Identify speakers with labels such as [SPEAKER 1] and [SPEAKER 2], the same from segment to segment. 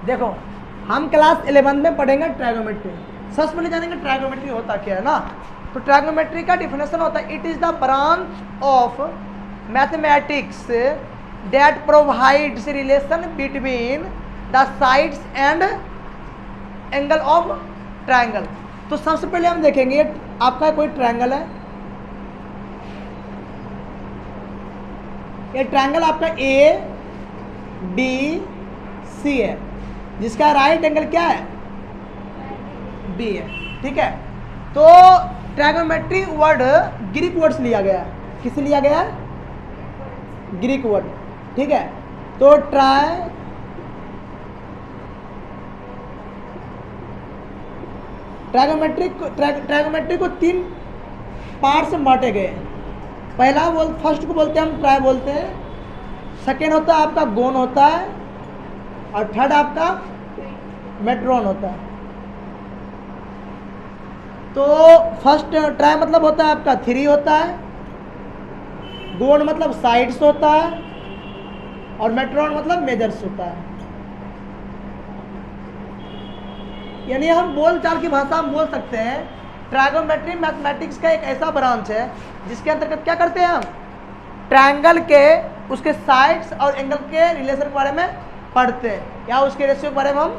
[SPEAKER 1] देखो हम क्लास 11 में पढ़ेंगे ट्राइगोमेट्री। सबसे पहले जानेंगे ट्राइगोमेट्री होता क्या है ना। तो ट्राइगोमेट्री का डिफिनेशन होता है it is the branch of mathematics that provides relation between the sides and angle of triangle. तो सबसे पहले हम देखेंगे आपका कोई ट्राइंगल है, ये ट्राइंगल आपका ए बी सी है, जिसका राइट एंगल क्या है, बी है, ठीक है। तो ट्राइगोमेट्री वर्ड ग्रीक वर्ड से लिया गया है, किससे लिया गया है, ग्रीक वर्ड, ठीक है। तो ट्राइगोमेट्री को 3 पार्ट में बांटे गए। पहला फर्स्ट को बोलते हैं हम ट्राई बोलते हैं, सेकेंड होता है आपका गोन होता है, और थर्ड आपका मेट्रॉन होता है। तो फर्स्ट ट्राई मतलब होता है आपका 3 होता है, गोन मतलब साइड्स होता है, और मेट्रॉन मतलब मेजर्स होता है। यानी हम बोल चाल की भाषा में बोल सकते हैं ट्राइगोमेट्री मैथमेटिक्स का एक ऐसा ब्रांच है जिसके अंतर्गत क्या करते हैं हम, ट्रायंगल के उसके साइड्स और एंगल के रिलेशन के बारे में पढ़ते हैं, या उसके रेशियो के बारे में हम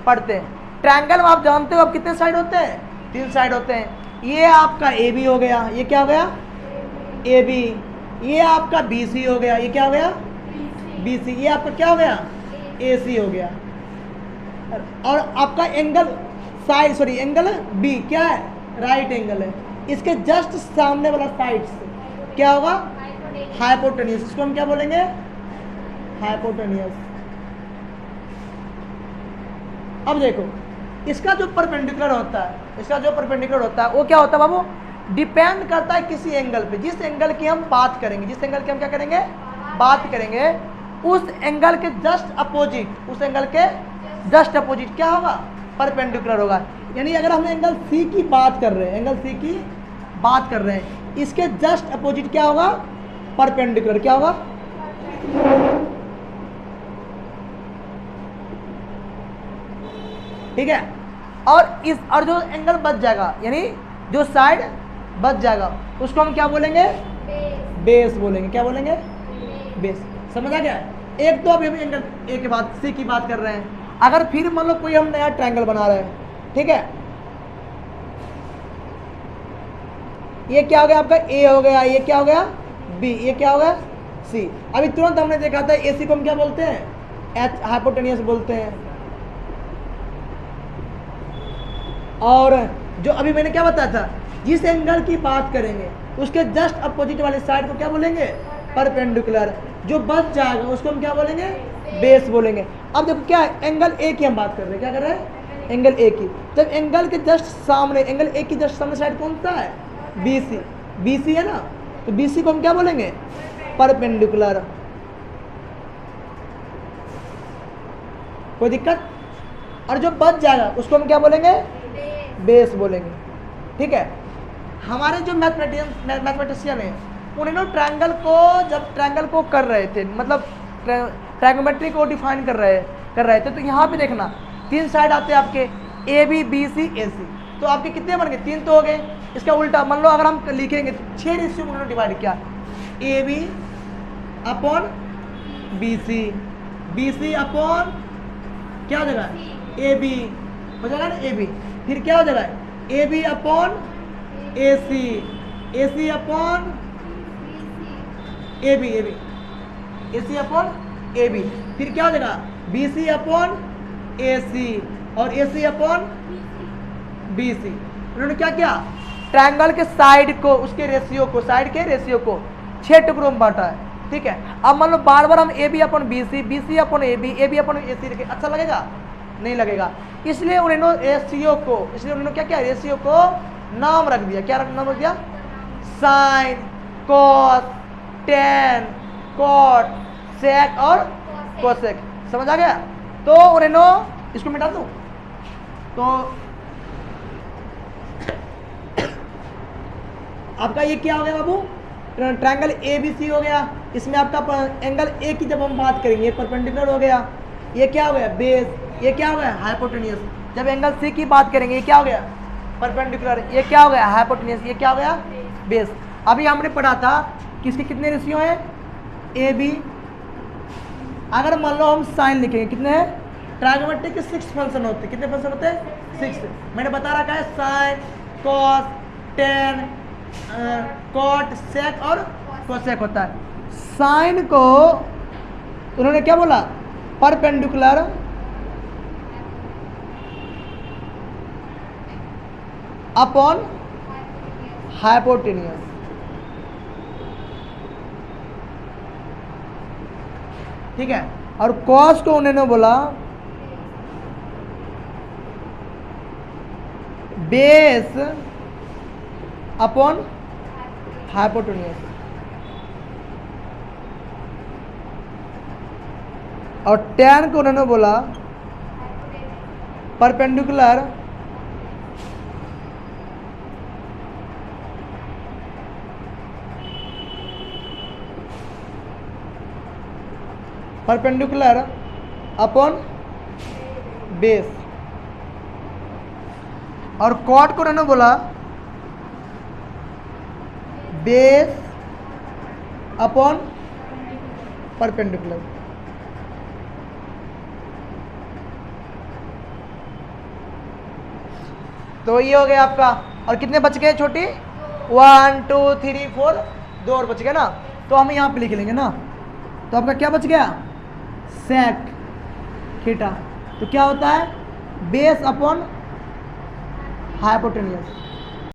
[SPEAKER 1] पढ़ते हैं। ट्रायंगल में आप जानते हो अब कितने साइड होते हैं, 3 साइड होते हैं। ये आपका ए बी हो गया, ये क्या हो गया, ए बी। ये आपका बी सी हो गया, ये क्या हो गया, बी सी। ये आपका क्या हो गया, ए सी हो गया। और आपका एंगल एंगल बी क्या है, राइट एंगल है। इसके जस्ट सामने वाला साइड से क्या होगा, हाइपोटेनियस। इसको हम क्या बोलेंगे, हाइपोटेनियस। अब देखो इसका जो परपेंडिकुलर होता है, वो क्या होता है बाबू, डिपेंड करता है किसी एंगल पे। जिस एंगल की हम बात करेंगे, जिस एंगल की हम क्या करेंगे, बात करेंगे, उस एंगल के जस्ट अपोजिट क्या होगा, परपेंडिकुलर होगा। यानी अगर हम एंगल सी की बात कर रहे हैं, इसके जस्ट अपोजिट क्या होगा, परपेंडिकुलर क्या होगा, ठीक है। और जो एंगल बच जाएगा, यानी जो साइड बच जाएगा, उसको हम क्या बोलेंगे, बेस बोलेंगे। क्या बोलेंगे, बेस। समझ आ गया। एक तो अभी हम एंगल ए के बाद सी की बात कर रहे हैं। अगर फिर मान लो कोई हम नया ट्रायंगल बना रहे हैं, ठीक है, ये क्या हो गया आपका, ए हो गया, ये क्या हो गया, बी, ये क्या हो गया, सी। अभी तुरंत हमने देखा था ए सी को हम क्या बोलते हैं, एच हाइपोटेनियस बोलते हैं। और जो अभी मैंने क्या बताया था, जिस एंगल की बात करेंगे उसके जस्ट अपोजिट वाले साइड को क्या बोलेंगे, परपेंडिकुलर। जो बच जाएगा उसको हम क्या बोलेंगे, बेस बोलेंगे। अब देखो क्या है, एंगल ए की हम बात कर रहे हैं, क्या कर रहे हैं, एंगल ए की। जब एंगल के जस्ट सामने, एंगल ए की जस्ट सामने साइड कौन सा है, बी सी। बी सी है ना, तो बी सी को हम क्या बोलेंगे, परपेंडिकुलर। कोई दिक्कत। और जो बच जाएगा उसको हम क्या बोलेंगे, बेस बोलेंगे, ठीक है। हमारे जो मैथमेटिशियन है उन्होंने ट्रायंगल को कर रहे थे, मतलब ट्रायगोमेट्री को डिफाइन कर रहे थे। तो यहाँ पे देखना 3 साइड आते हैं आपके, ए बी बी सी ए सी। तो आपके कितने बन गए, 3 तो हो गए। इसका उल्टा मान लो अगर हम लिखेंगे तो 6 रेशियो में उन्होंने डिवाइड किया, A B upon B C upon क्या हो जाएगा, ए बी हो जाएगा ना, ए बी। फिर क्या हो जाएगा, A B upon A C upon A C upon A B. फिर क्या हो जाएगा, बी सी अपॉन ए सी और ए सी अपॉन बी सी। उन्होंने क्या किया, ट्रायंगल के साइड को, उसके रेशियो को, साइड के रेशियो को 6 टुकड़ों में बांटा है, ठीक है। अब मान लो बार बार हम A B upon B C upon A B upon A C लिखे, अच्छा लगेगा, नहीं लगेगा। इसलिए उन्होंने क्या किया, रेशियो को नाम रख दिया। क्या नाम रख दिया, sign, cos, tan, cot, sec और कोसेक। समझ आ गया। तो उन्होंने इसको मिटा दूं, तो आपका ये क्या हो गया बाबू, ट्रायंगल ए बी सी हो गया। इसमें आपका एंगल ए की जब हम बात करेंगे परपेंडिकुलर हो गया, ये क्या हो गया बेस, ये क्या हो गया हाइपोटेनियस। जब एंगल सी की बात करेंगे ये क्या हो गया परपेंडिकुलर, ये क्या हो गया हाइपोटेनियस, ये क्या हो गया बेस। अभी हमने पढ़ा था कि इसके कितने रेशियो हैं ए बी। अगर मान लो हम साइन लिखेंगे कितने हैं, ट्राइगोनोमेट्री के 6 फंक्शन होते हैं। कितने फंक्शन होते हैं 6। मैंने बता रखा है sine cos tan cot sec और कोसेक होता है। साइन को उन्होंने क्या बोला परपेंडिकुलर अपॉन हाइपोटेनियस। ठीक है, और कॉस को उन्होंने बोला बेस अपॉन हाइपोटेनियस, और टैन को उन्होंने बोला परपेंडिकुलर परपेंडिकुलर अपॉन बेस, और कॉट को उन्होंने बोला बेस अपॉन परपेंडिकुलर। तो ये हो गया आपका। और कितने बच गए छोटी 1 2 3 4, 2 और बच गए ना, तो हम यहाँ पे लिख लेंगे ना। तो आपका क्या बच गया सेक थीटा। तो क्या होता है बेस अपॉन हाइपोटेनियस।